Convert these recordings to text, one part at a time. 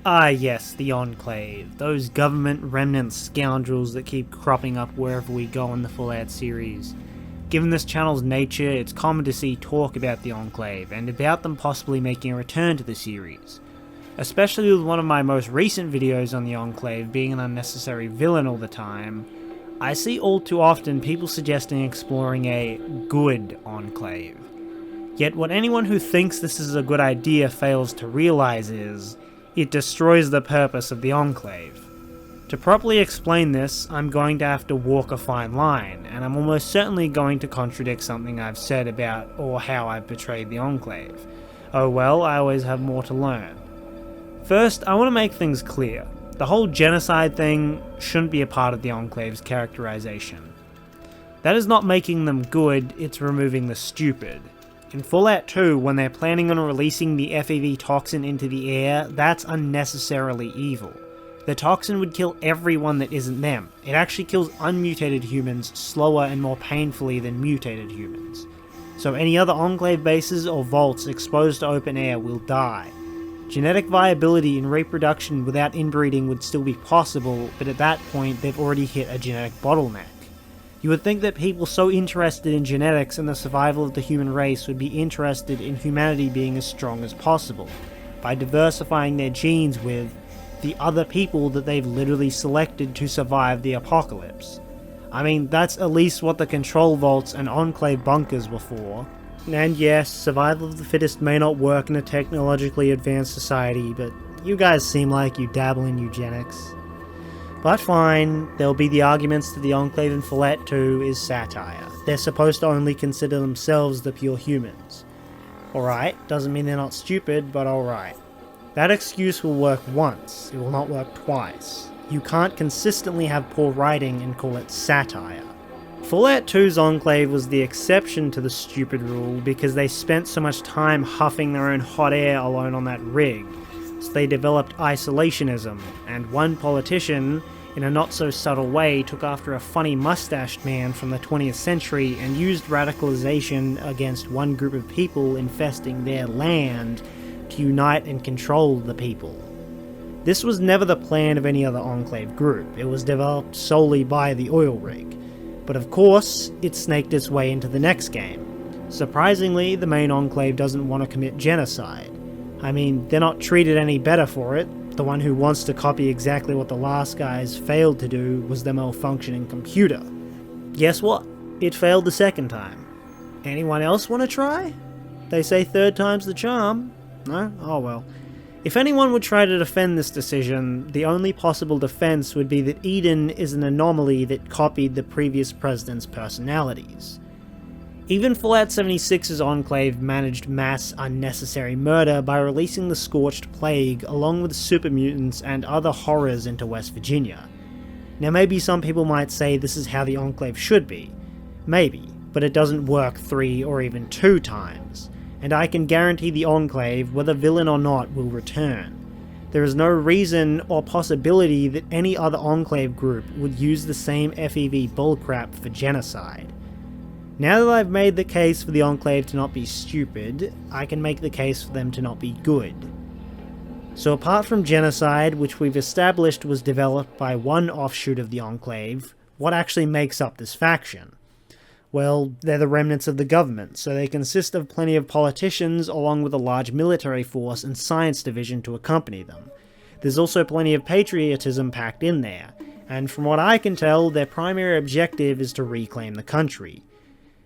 Ah yes, the Enclave. Those government remnant scoundrels that keep cropping up wherever we go in the Fallout series. Given this channel's nature, it's common to see talk about the Enclave, and about them possibly making a return to the series. Especially with one of my most recent videos on the Enclave being an unnecessary villain all the time, I see all too often people suggesting exploring a good Enclave. Yet what anyone who thinks this is a good idea fails to realise is, it destroys the purpose of the Enclave. To properly explain this, I'm going to have to walk a fine line, and I'm almost certainly going to contradict something I've said about or how I've portrayed the Enclave. Oh well, I always have more to learn. First, I want to make things clear. The whole genocide thing shouldn't be a part of the Enclave's characterization. That is not making them good, it's removing the stupid. In Fallout 2, when they're planning on releasing the FEV toxin into the air, that's unnecessarily evil. The toxin would kill everyone that isn't them. It actually kills unmutated humans slower and more painfully than mutated humans. So any other Enclave bases or vaults exposed to open air will die. Genetic viability and reproduction without inbreeding would still be possible, but at that point they've already hit a genetic bottleneck. You would think that people so interested in genetics and the survival of the human race would be interested in humanity being as strong as possible, by diversifying their genes with the other people that they've literally selected to survive the apocalypse. I mean, that's at least what the control vaults and Enclave bunkers were for. And yes, survival of the fittest may not work in a technologically advanced society, but you guys seem like you dabble in eugenics. But fine, there'll be the arguments that the Enclave in Fallout 2 is satire. They're supposed to only consider themselves the pure humans. Alright, doesn't mean they're not stupid, but alright. That excuse will work once, it will not work twice. You can't consistently have poor writing and call it satire. Fallout 2's Enclave was the exception to the stupid rule because they spent so much time huffing their own hot air alone on that rig. So they developed isolationism, and one politician, in a not-so-subtle way, took after a funny mustached man from the 20th century and used radicalization against one group of people infesting their land to unite and control the people. This was never the plan of any other Enclave group, it was developed solely by the oil rig. But of course, it snaked its way into the next game. Surprisingly, the main Enclave doesn't want to commit genocide. I mean, they're not treated any better for it. The one who wants to copy exactly what the last guys failed to do was the malfunctioning computer. Guess what? It failed the second time. Anyone else want to try? They say third time's the charm. No? Oh well. If anyone would try to defend this decision, the only possible defense would be that Eden is an anomaly that copied the previous president's personalities. Even Fallout 76's Enclave managed mass unnecessary murder by releasing the Scorched Plague along with super mutants and other horrors into West Virginia. Now maybe some people might say this is how the Enclave should be. Maybe, but it doesn't work 3 or even 2 times. And I can guarantee the Enclave, whether villain or not, will return. There is no reason or possibility that any other Enclave group would use the same FEV bullcrap for genocide. Now that I've made the case for the Enclave to not be stupid, I can make the case for them to not be good. So apart from genocide, which we've established was developed by one offshoot of the Enclave, what actually makes up this faction? Well, they're the remnants of the government, so they consist of plenty of politicians along with a large military force and science division to accompany them. There's also plenty of patriotism packed in there, and from what I can tell, their primary objective is to reclaim the country.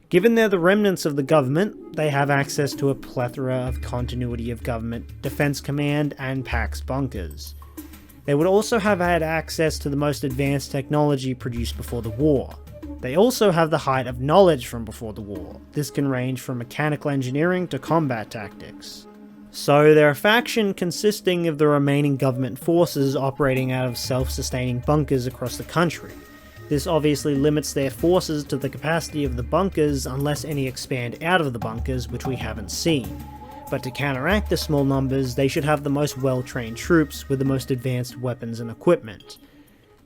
Given they're the remnants of the government, they have access to a plethora of continuity of government, defense command, and PAX bunkers. They would also have had access to the most advanced technology produced before the war. They also have the height of knowledge from before the war. This can range from mechanical engineering to combat tactics. So they're a faction consisting of the remaining government forces operating out of self-sustaining bunkers across the country. This obviously limits their forces to the capacity of the bunkers unless any expand out of the bunkers, which we haven't seen. But to counteract the small numbers, they should have the most well-trained troops with the most advanced weapons and equipment.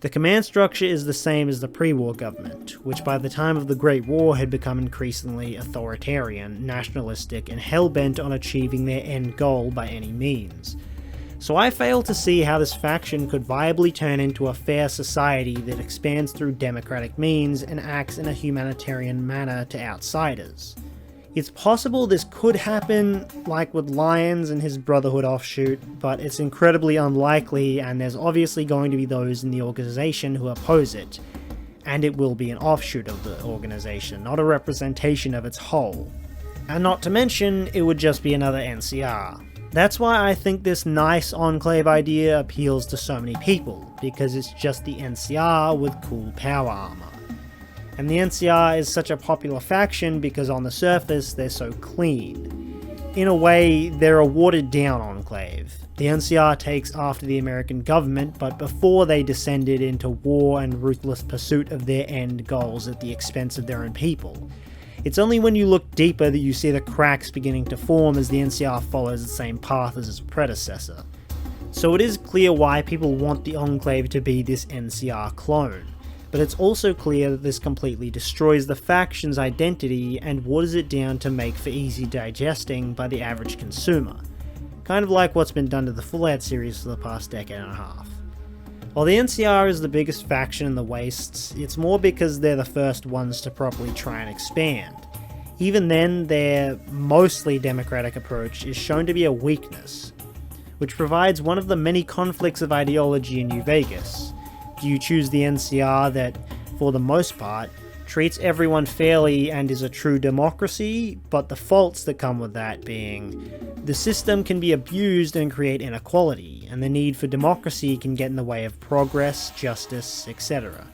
The command structure is the same as the pre-war government, which by the time of the Great War had become increasingly authoritarian, nationalistic, and hell-bent on achieving their end goal by any means. So I fail to see how this faction could viably turn into a fair society that expands through democratic means and acts in a humanitarian manner to outsiders. It's possible this could happen, like with Lyons and his Brotherhood offshoot, but it's incredibly unlikely, and there's obviously going to be those in the organization who oppose it, and it will be an offshoot of the organization, not a representation of its whole. And not to mention, it would just be another NCR. That's why I think this nice Enclave idea appeals to so many people, because it's just the NCR with cool power armor. And the NCR is such a popular faction because on the surface they're so clean. In a way, they're a watered down Enclave. The NCR takes after the American government, but before they descended into war and ruthless pursuit of their end goals at the expense of their own people. It's only when you look deeper that you see the cracks beginning to form as the NCR follows the same path as its predecessor. So it is clear why people want the Enclave to be this NCR clone. But it's also clear that this completely destroys the faction's identity and waters it down to make for easy digesting by the average consumer. Kind of like what's been done to the Fallout series for the past decade and a half. While the NCR is the biggest faction in the Wastes, it's more because they're the first ones to properly try and expand. Even then, their mostly democratic approach is shown to be a weakness, which provides one of the many conflicts of ideology in New Vegas. Do you choose the NCR that, for the most part, treats everyone fairly and is a true democracy, but the faults that come with that being, the system can be abused and create inequality, and the need for democracy can get in the way of progress, justice, etc.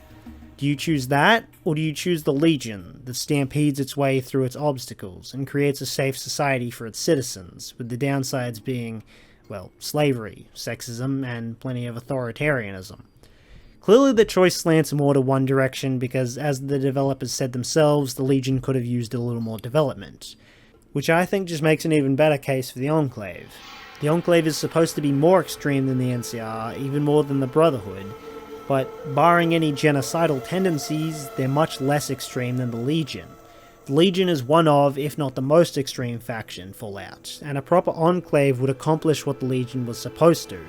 Do you choose that, or do you choose the Legion that stampedes its way through its obstacles and creates a safe society for its citizens, with the downsides being, well, slavery, sexism, and plenty of authoritarianism? Clearly the choice slants more to one direction because, as the developers said themselves, the Legion could have used a little more development. Which I think just makes an even better case for the Enclave. The Enclave is supposed to be more extreme than the NCR, even more than the Brotherhood, but barring any genocidal tendencies, they're much less extreme than the Legion. The Legion is one of, if not the most extreme faction Fallout, and a proper Enclave would accomplish what the Legion was supposed to.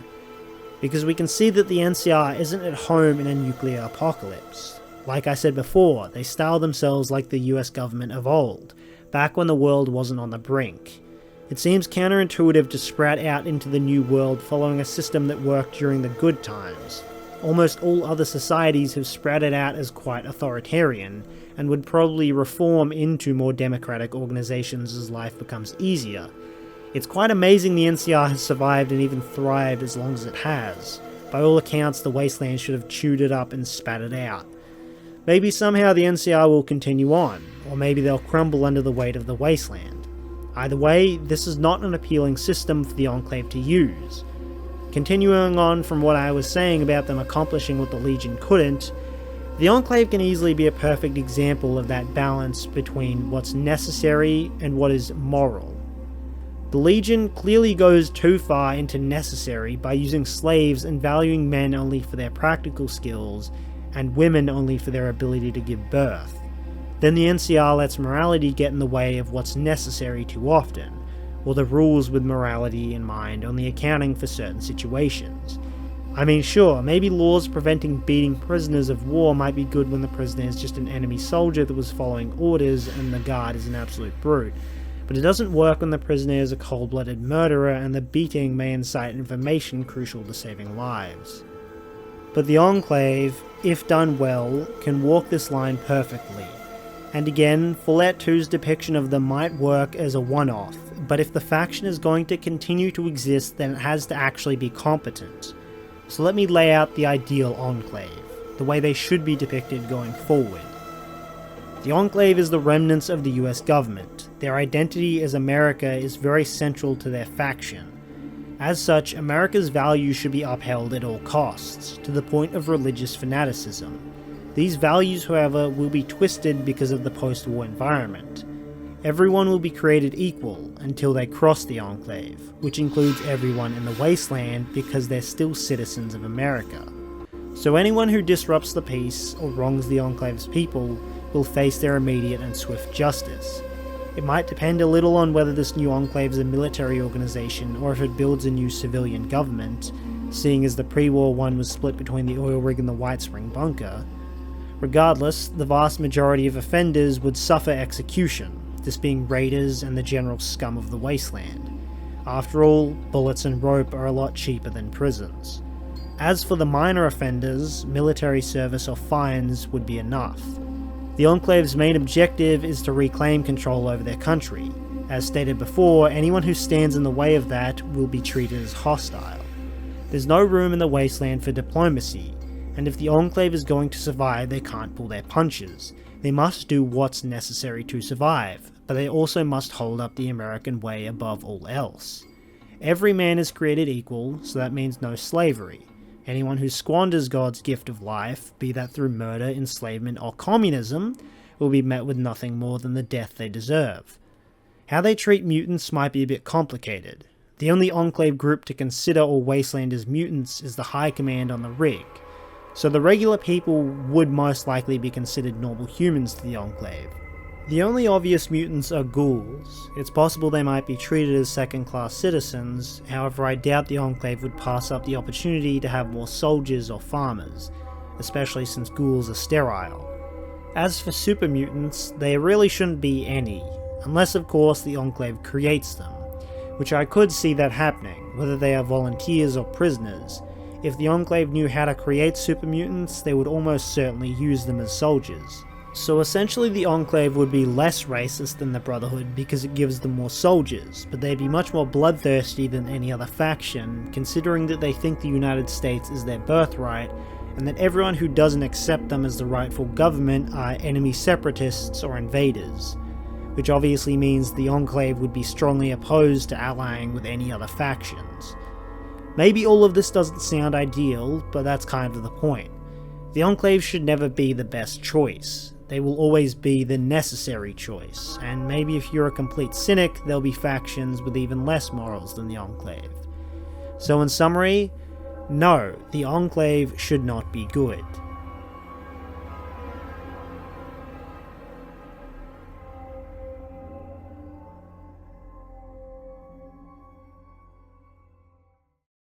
Because we can see that the NCR isn't at home in a nuclear apocalypse. Like I said before, they style themselves like the US government of old, back when the world wasn't on the brink. It seems counterintuitive to sprout out into the new world following a system that worked during the good times. Almost all other societies have sprouted out as quite authoritarian, and would probably reform into more democratic organizations as life becomes easier. It's quite amazing the NCR has survived and even thrived as long as it has. By all accounts, the Wasteland should have chewed it up and spat it out. Maybe somehow the NCR will continue on, or maybe they'll crumble under the weight of the Wasteland. Either way, this is not an appealing system for the Enclave to use. Continuing on from what I was saying about them accomplishing what the Legion couldn't, the Enclave can easily be a perfect example of that balance between what's necessary and what is moral. The Legion clearly goes too far into necessary by using slaves and valuing men only for their practical skills and women only for their ability to give birth. Then the NCR lets morality get in the way of what's necessary too often, or the rules with morality in mind only accounting for certain situations. I mean, sure, maybe laws preventing beating prisoners of war might be good when the prisoner is just an enemy soldier that was following orders and the guard is an absolute brute. But it doesn't work when the prisoner is a cold-blooded murderer and the beating may incite information crucial to saving lives. But the Enclave, if done well, can walk this line perfectly. And again, Fallout 2's depiction of them might work as a one-off, but if the faction is going to continue to exist, then it has to actually be competent. So let me lay out the ideal Enclave, the way they should be depicted going forward. The Enclave is the remnants of the US government. Their identity as America is very central to their faction. As such, America's values should be upheld at all costs, to the point of religious fanaticism. These values, however, will be twisted because of the post-war environment. Everyone will be created equal until they cross the Enclave, which includes everyone in the Wasteland because they're still citizens of America. So anyone who disrupts the peace or wrongs the Enclave's people will face their immediate and swift justice. It might depend a little on whether this new Enclave is a military organization or if it builds a new civilian government, seeing as the pre-war one was split between the oil rig and the White Spring bunker. Regardless, the vast majority of offenders would suffer execution, this being raiders and the general scum of the wasteland. After all, bullets and rope are a lot cheaper than prisons. As for the minor offenders, military service or fines would be enough. The Enclave's main objective is to reclaim control over their country. As stated before, anyone who stands in the way of that will be treated as hostile. There's no room in the wasteland for diplomacy, and if the Enclave is going to survive, they can't pull their punches. They must do what's necessary to survive, but they also must hold up the American way above all else. Every man is created equal, so that means no slavery. Anyone who squanders God's gift of life, be that through murder, enslavement, or communism, will be met with nothing more than the death they deserve. How they treat mutants might be a bit complicated. The only Enclave group to consider all Wastelanders mutants is the High Command on the rig, so the regular people would most likely be considered normal humans to the Enclave. The only obvious mutants are ghouls. It's possible they might be treated as second-class citizens, however I doubt the Enclave would pass up the opportunity to have more soldiers or farmers, especially since ghouls are sterile. As for super mutants, there really shouldn't be any, unless of course the Enclave creates them, which I could see that happening, whether they are volunteers or prisoners. If the Enclave knew how to create super mutants, they would almost certainly use them as soldiers. So essentially the Enclave would be less racist than the Brotherhood because it gives them more soldiers, but they'd be much more bloodthirsty than any other faction, considering that they think the United States is their birthright, and that everyone who doesn't accept them as the rightful government are enemy separatists or invaders, which obviously means the Enclave would be strongly opposed to allying with any other factions. Maybe all of this doesn't sound ideal, but that's kind of the point. The Enclave should never be the best choice. They will always be the necessary choice, and maybe if you're a complete cynic, there'll be factions with even less morals than the Enclave. So in summary, no, the Enclave should not be good.